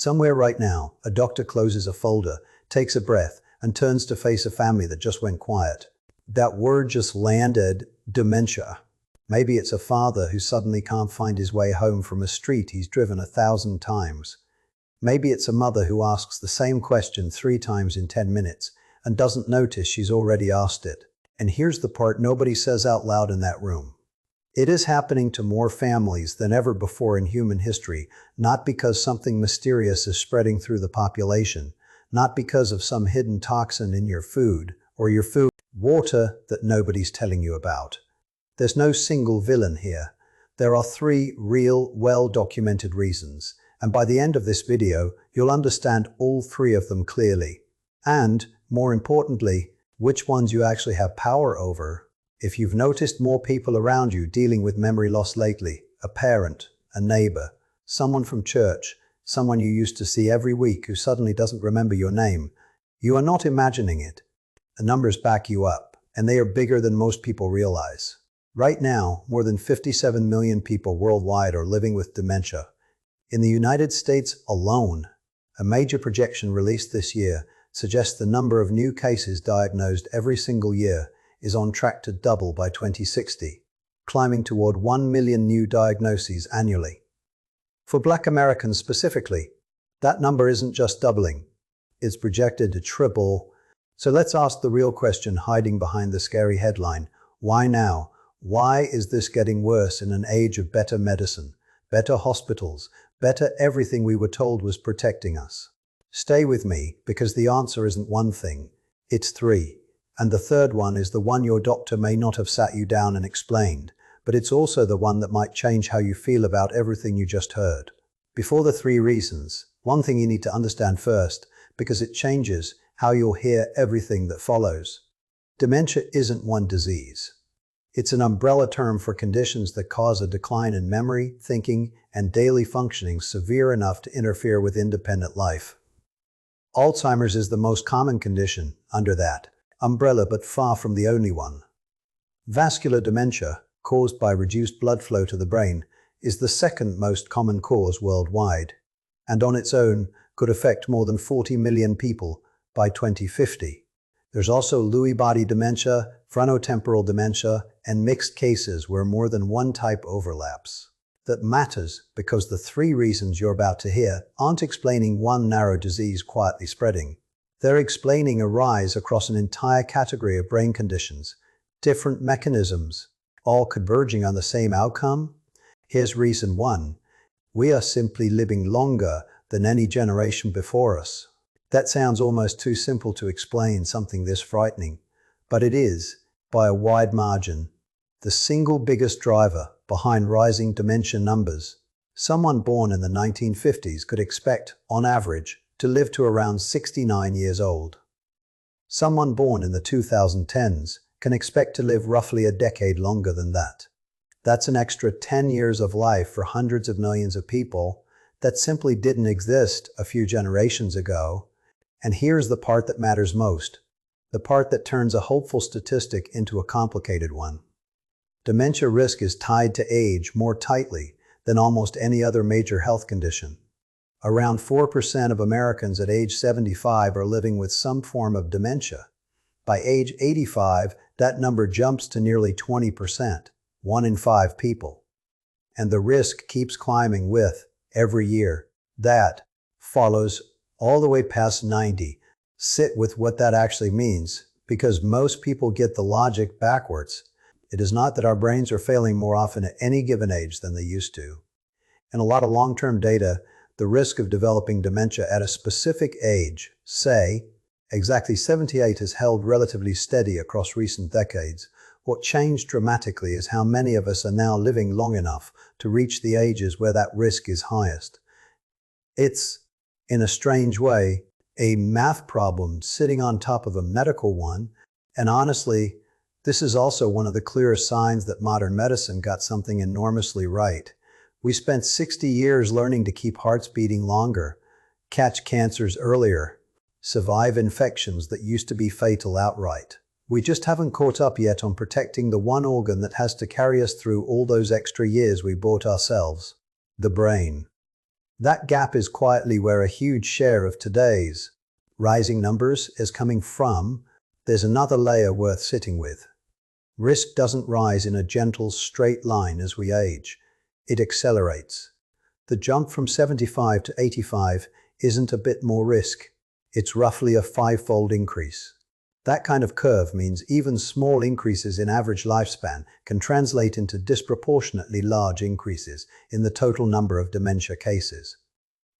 Somewhere right now, a doctor closes a folder, takes a breath, and turns to face a family that just went quiet. That word just landed: dementia. Maybe it's a father who suddenly can't find his way home from a street he's driven 1,000 times. Maybe it's a mother who asks the same question 3 times in 10 minutes and doesn't notice she's already asked it. And here's the part nobody says out loud in that room. It is happening to more families than ever before in human history, not because something mysterious is spreading through the population, not because of some hidden toxin in your food or your food water that nobody's telling you about. There's no single villain here. There are 3 real, well-documented reasons, and by the end of this video, you'll understand all 3 of them clearly. And, more importantly, which ones you actually have power over. If you've noticed more people around you dealing with memory loss lately, a parent, a neighbor, someone from church, someone you used to see every week who suddenly doesn't remember your name, you are not imagining it. The numbers back you up, and they are bigger than most people realize. Right now, more than 57 million people worldwide are living with dementia. In the United States alone, a major projection released this year suggests the number of new cases diagnosed every single year is on track to double by 2060, climbing toward 1 million new diagnoses annually. For Black Americans specifically, that number isn't just doubling, it's projected to triple. So let's ask the real question hiding behind the scary headline: why now? Why is this getting worse in an age of better medicine, better hospitals, better everything we were told was protecting us? Stay with me, because the answer isn't one thing, it's 3. And the third one is the one your doctor may not have sat you down and explained, but it's also the one that might change how you feel about everything you just heard. Before the 3 reasons, one thing you need to understand first, because it changes how you'll hear everything that follows. Dementia isn't one disease. It's an umbrella term for conditions that cause a decline in memory, thinking, and daily functioning severe enough to interfere with independent life. Alzheimer's is the most common condition under that umbrella, but far from the only one. Vascular dementia, caused by reduced blood flow to the brain, is the second most common cause worldwide, and on its own could affect more than 40 million people by 2050. There's also Lewy body dementia, frontotemporal dementia, and mixed cases where more than one type overlaps. That matters because the 3 reasons you're about to hear aren't explaining one narrow disease quietly spreading. They're explaining a rise across an entire category of brain conditions, different mechanisms, all converging on the same outcome. Here's reason 1. We are simply living longer than any generation before us. That sounds almost too simple to explain something this frightening, but it is, by a wide margin, the single biggest driver behind rising dementia numbers. Someone born in the 1950s could expect, on average, to live to around 69 years old. Someone born in the 2010s can expect to live roughly a decade longer than that. That's an extra 10 years of life for hundreds of millions of people that simply didn't exist a few generations ago. And here's the part that matters most, the part that turns a hopeful statistic into a complicated one. Dementia risk is tied to age more tightly than almost any other major health condition. Around 4% of Americans at age 75 are living with some form of dementia. By age 85, that number jumps to nearly 20%, 1 in 5 people. And the risk keeps climbing with, every year, that follows all the way past 90. Sit with what that actually means, because most people get the logic backwards. It is not that our brains are failing more often at any given age than they used to. In a lot of long-term data, the risk of developing dementia at a specific age, say, exactly 78, has held relatively steady across recent decades. What changed dramatically is how many of us are now living long enough to reach the ages where that risk is highest. It's, in a strange way, a math problem sitting on top of a medical one, and honestly, this is also one of the clearest signs that modern medicine got something enormously right. We spent 60 years learning to keep hearts beating longer, catch cancers earlier, survive infections that used to be fatal outright. We just haven't caught up yet on protecting the one organ that has to carry us through all those extra years we bought ourselves, the brain. That gap is quietly where a huge share of today's rising numbers is coming from. There's another layer worth sitting with. Risk doesn't rise in a gentle, straight line as we age. It accelerates. The jump from 75 to 85 isn't a bit more risk. It's roughly a 5-fold increase. That kind of curve means even small increases in average lifespan can translate into disproportionately large increases in the total number of dementia cases.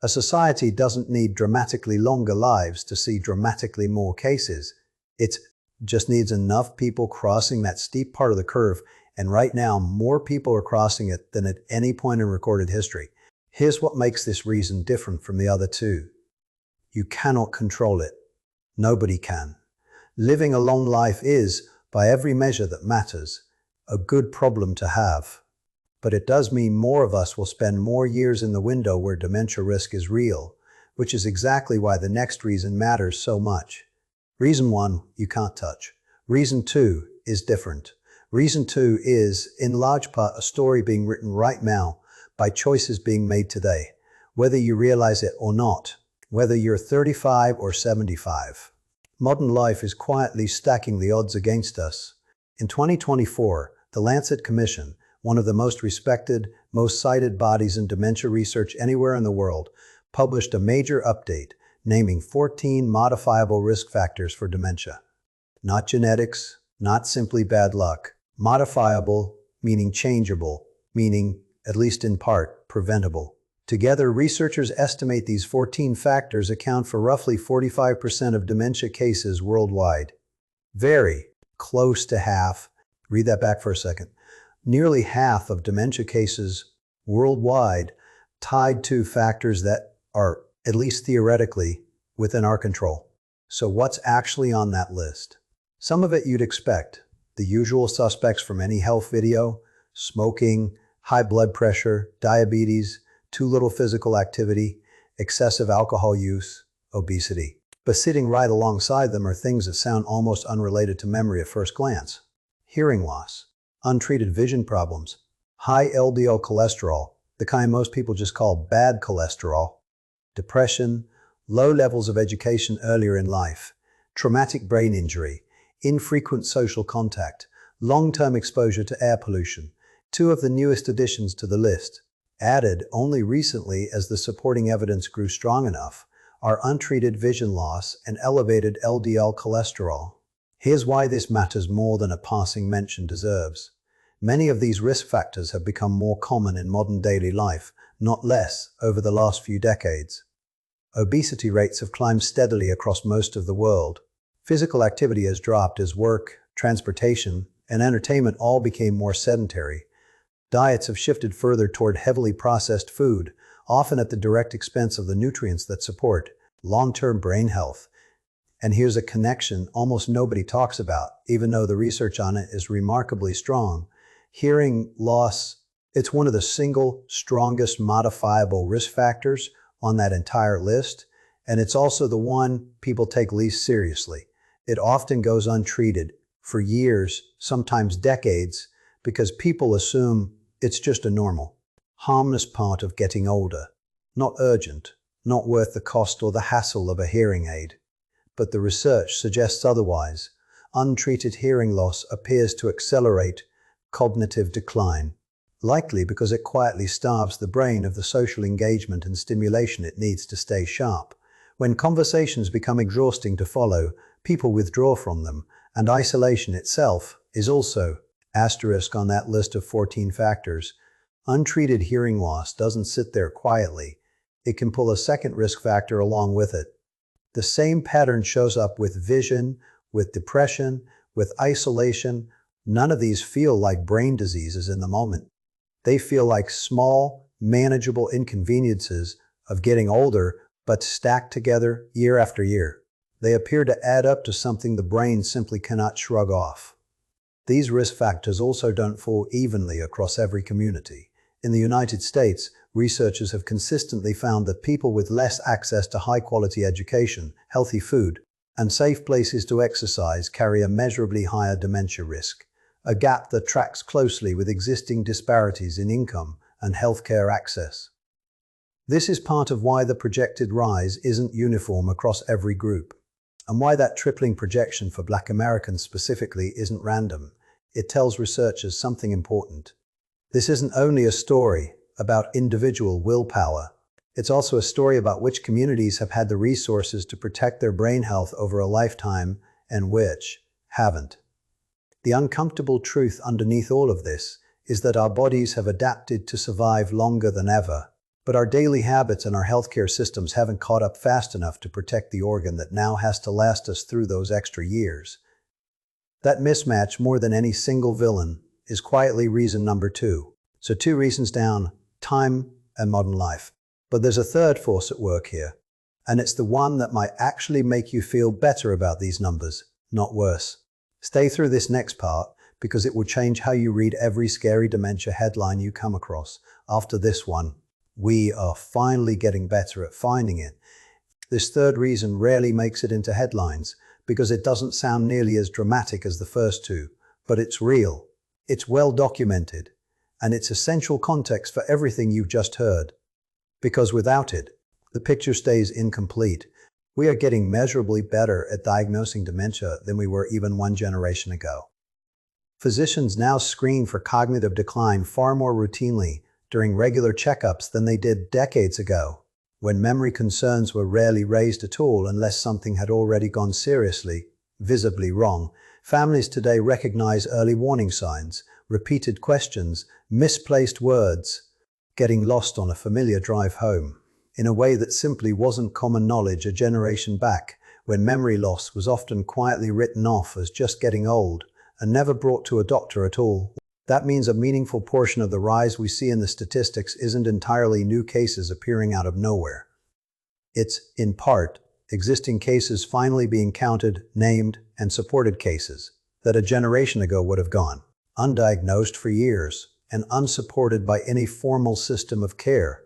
A society doesn't need dramatically longer lives to see dramatically more cases. It just needs enough people crossing that steep part of the curve, and right now more people are crossing it than at any point in recorded history. Here's what makes this reason different from the other two. You cannot control it. Nobody can. Living a long life is, by every measure that matters, a good problem to have. But it does mean more of us will spend more years in the window where dementia risk is real, which is exactly why the next reason matters so much. Reason 1, you can't touch. Reason 2 is different. Reason 2 is, in large part, a story being written right now by choices being made today, whether you realize it or not, whether you're 35 or 75. Modern life is quietly stacking the odds against us. In 2024, the Lancet Commission, one of the most respected, most cited bodies in dementia research anywhere in the world, published a major update naming 14 modifiable risk factors for dementia. Not genetics, not simply bad luck. Modifiable, meaning changeable, meaning, at least in part, preventable. Together, researchers estimate these 14 factors account for roughly 45% of dementia cases worldwide. Very close to half. Read that back for a second. Nearly half of dementia cases worldwide tied to factors that are, at least theoretically, within our control. So what's actually on that list? Some of it you'd expect. The usual suspects from any health video: smoking, high blood pressure, diabetes, too little physical activity, excessive alcohol use, obesity. But sitting right alongside them are things that sound almost unrelated to memory at first glance. Hearing loss, untreated vision problems, high LDL cholesterol, the kind most people just call bad cholesterol, depression, low levels of education earlier in life, traumatic brain injury, infrequent social contact, long-term exposure to air pollution, two of the newest additions to the list, added only recently as the supporting evidence grew strong enough, are untreated vision loss and elevated LDL cholesterol. Here's why this matters more than a passing mention deserves. Many of these risk factors have become more common in modern daily life, not less, over the last few decades. Obesity rates have climbed steadily across most of the world. Physical activity has dropped as work, transportation, and entertainment all became more sedentary. Diets have shifted further toward heavily processed food, often at the direct expense of the nutrients that support long-term brain health. And here's a connection almost nobody talks about, even though the research on it is remarkably strong. Hearing loss, it's one of the single strongest modifiable risk factors on that entire list, and it's also the one people take least seriously. It often goes untreated for years, sometimes decades, because people assume it's just a normal, harmless part of getting older. Not urgent, not worth the cost or the hassle of a hearing aid. But the research suggests otherwise. Untreated hearing loss appears to accelerate cognitive decline, likely because it quietly starves the brain of the social engagement and stimulation it needs to stay sharp. When conversations become exhausting to follow, people withdraw from them, and isolation itself is also asterisk on that list of 14 factors. Untreated hearing loss doesn't sit there quietly. It can pull a second risk factor along with it. The same pattern shows up with vision, with depression, with isolation. None of these feel like brain diseases in the moment. They feel like small, manageable inconveniences of getting older, but stacked together year after year. They appear to add up to something the brain simply cannot shrug off. These risk factors also don't fall evenly across every community. In the United States, researchers have consistently found that people with less access to high-quality education, healthy food, and safe places to exercise carry a measurably higher dementia risk, a gap that tracks closely with existing disparities in income and healthcare access. This is part of why the projected rise isn't uniform across every group, and why that tripling projection for Black Americans specifically isn't random. It tells researchers something important. This isn't only a story about individual willpower. It's also a story about which communities have had the resources to protect their brain health over a lifetime and which haven't. The uncomfortable truth underneath all of this is that our bodies have adapted to survive longer than ever, but our daily habits and our healthcare systems haven't caught up fast enough to protect the organ that now has to last us through those extra years. That mismatch, more than any single villain, is quietly reason number 2. So 2 reasons down: time and modern life. But there's a third force at work here, and it's the one that might actually make you feel better about these numbers, not worse. Stay through this next part, because it will change how you read every scary dementia headline you come across. After this one, we are finally getting better at finding it. This third reason rarely makes it into headlines, because it doesn't sound nearly as dramatic as the first 2, but it's real, it's well documented, and it's essential context for everything you've just heard. Because without it, the picture stays incomplete. We are getting measurably better at diagnosing dementia than we were even 1 generation ago. Physicians now screen for cognitive decline far more routinely during regular checkups than they did decades ago, when memory concerns were rarely raised at all unless something had already gone seriously, visibly wrong. Families today recognize early warning signs, repeated questions, misplaced words, getting lost on a familiar drive home, in a way that simply wasn't common knowledge a generation back, when memory loss was often quietly written off as just getting old and never brought to a doctor at all. That means a meaningful portion of the rise we see in the statistics isn't entirely new cases appearing out of nowhere. It's, in part, existing cases finally being counted, named, and supported cases that a generation ago would have gone undiagnosed for years and unsupported by any formal system of care.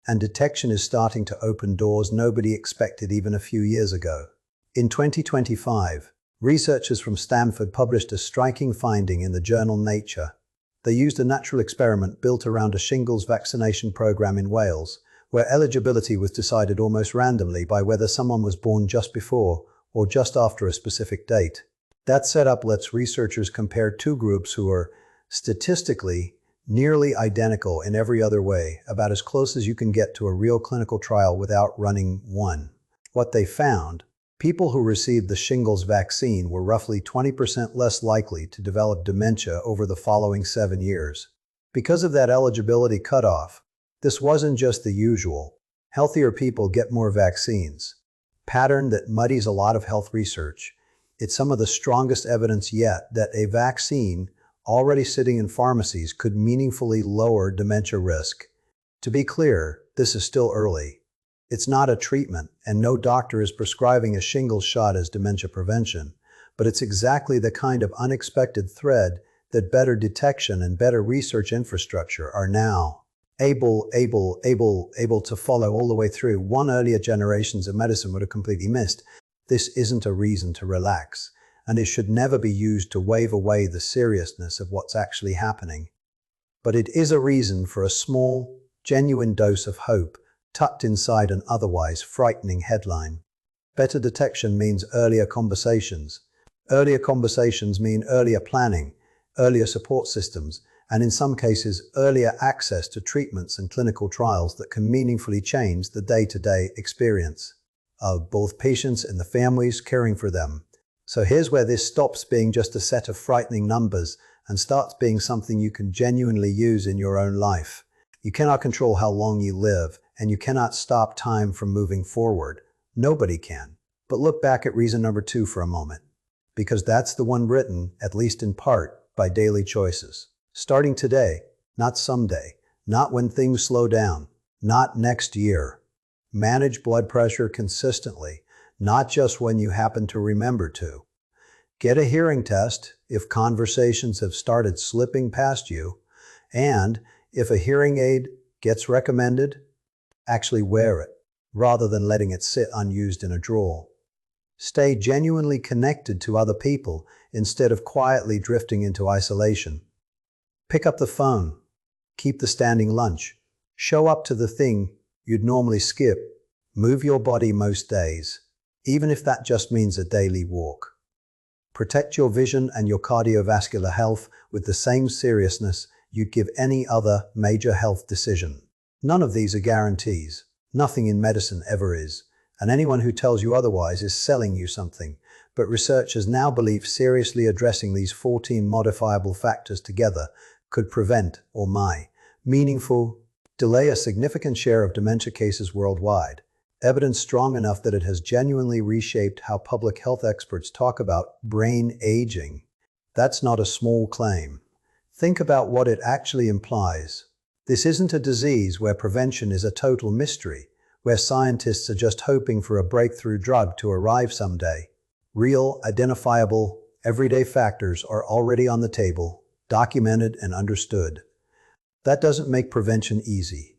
And detection is starting to open doors nobody expected even a few years ago. In 2025, researchers from Stanford published a striking finding in the journal Nature. They used a natural experiment built around a shingles vaccination program in Wales, where eligibility was decided almost randomly by whether someone was born just before or just after a specific date. That setup lets researchers compare 2 groups who are statistically nearly identical in every other way, about as close as you can get to a real clinical trial without running one. What they found: people who received the shingles vaccine were roughly 20% less likely to develop dementia over the following 7 years. Because of that eligibility cutoff, this wasn't just the usual healthier people get more vaccines pattern that muddies a lot of health research. It's some of the strongest evidence yet that a vaccine already sitting in pharmacies could meaningfully lower dementia risk. To be clear, this is still early. It's not a treatment, and no doctor is prescribing a shingles shot as dementia prevention, but it's exactly the kind of unexpected thread that better detection and better research infrastructure are now able to follow all the way through. One earlier generations of medicine would have completely missed. This isn't a reason to relax, and it should never be used to wave away the seriousness of what's actually happening. But it is a reason for a small, genuine dose of hope tucked inside an otherwise frightening headline. Better detection means earlier conversations. Earlier conversations mean earlier planning, earlier support systems, and in some cases, earlier access to treatments and clinical trials that can meaningfully change the day-to-day experience of both patients and the families caring for them. So here's where this stops being just a set of frightening numbers and starts being something you can genuinely use in your own life. You cannot control how long you live, and you cannot stop time from moving forward. Nobody can. But look back at reason number 2 for a moment, because that's the one written, at least in part, by daily choices. Starting today, not someday, not when things slow down, not next year. Manage blood pressure consistently, not just when you happen to remember to. Get a hearing test if conversations have started slipping past you, and if a hearing aid gets recommended, actually wear it, rather than letting it sit unused in a drawer. Stay genuinely connected to other people instead of quietly drifting into isolation. Pick up the phone. Keep the standing lunch. Show up to the thing you'd normally skip. Move your body most days, even if that just means a daily walk. Protect your vision and your cardiovascular health with the same seriousness you'd give any other major health decision. None of these are guarantees. Nothing in medicine ever is, and anyone who tells you otherwise is selling you something. But researchers now believe seriously addressing these 14 modifiable factors together could prevent or meaningful delay a significant share of dementia cases worldwide. Evidence strong enough that it has genuinely reshaped how public health experts talk about brain aging. That's not a small claim. Think about what it actually implies. This isn't a disease where prevention is a total mystery, where scientists are just hoping for a breakthrough drug to arrive someday. Real, identifiable, everyday factors are already on the table, documented and understood. That doesn't make prevention easy.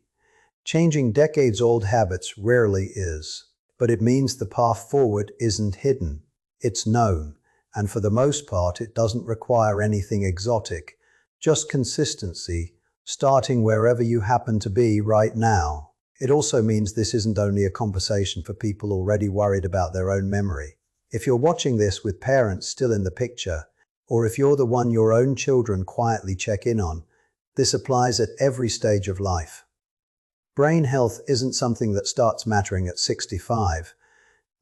Changing decades-old habits rarely is, but it means the path forward isn't hidden. It's known, and for the most part it doesn't require anything exotic, just consistency, starting wherever you happen to be right now. It also means this isn't only a conversation for people already worried about their own memory. If you're watching this with parents still in the picture, or if you're the one your own children quietly check in on, this applies at every stage of life. Brain health isn't something that starts mattering at 65.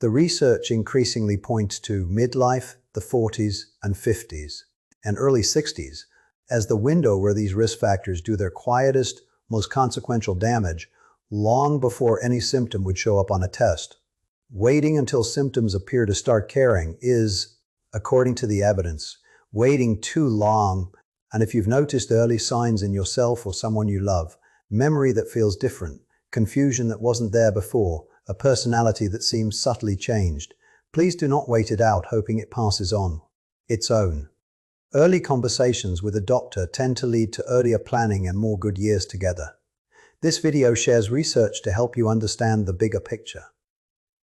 The research increasingly points to midlife, the 40s and 50s, and early 60s as the window where these risk factors do their quietest, most consequential damage, long before any symptom would show up on a test. Waiting until symptoms appear to start caring is, according to the evidence, waiting too long. And if you've noticed early signs in yourself or someone you love, memory that feels different, confusion that wasn't there before, a personality that seems subtly changed, please do not wait it out hoping it passes on its own. Early conversations with a doctor tend to lead to earlier planning and more good years together. This video shares research to help you understand the bigger picture.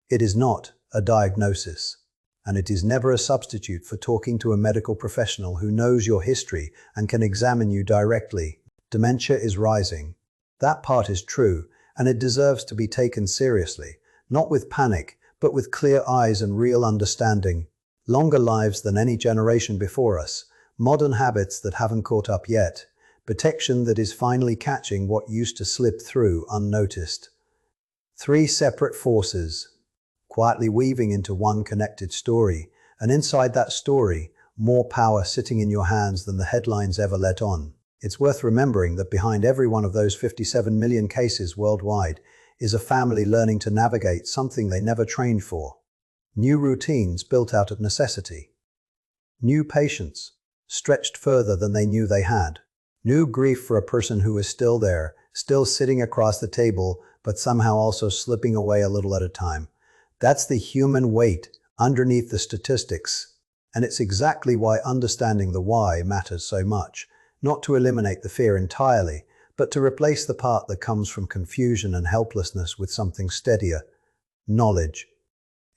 It is not a diagnosis, and it is never a substitute for talking to a medical professional who knows your history and can examine you directly. Dementia is rising. That part is true, and it deserves to be taken seriously, not with panic, but with clear eyes and real understanding. Longer lives than any generation before us, modern habits that haven't caught up yet, protection that is finally catching what used to slip through unnoticed. 3 separate forces, quietly weaving into one connected story, and inside that story, more power sitting in your hands than the headlines ever let on. It's worth remembering that behind every one of those 57 million cases worldwide is a family learning to navigate something they never trained for. New routines built out of necessity. New patients, stretched further than they knew they had. New grief for a person who is still there, still sitting across the table, but somehow also slipping away a little at a time. That's the human weight underneath the statistics, and it's exactly why understanding the why matters so much. Not to eliminate the fear entirely, but to replace the part that comes from confusion and helplessness with something steadier, knowledge.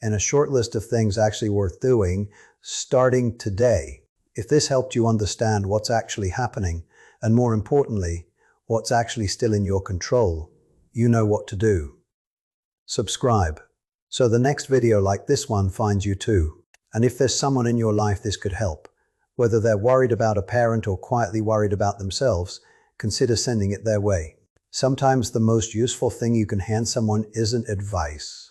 And a short list of things actually worth doing, starting today. If this helped you understand what's actually happening, and more importantly, what's actually still in your control, you know what to do. Subscribe, so the next video like this one finds you too. And if there's someone in your life this could help, whether they're worried about a parent or quietly worried about themselves, consider sending it their way. Sometimes the most useful thing you can hand someone isn't advice.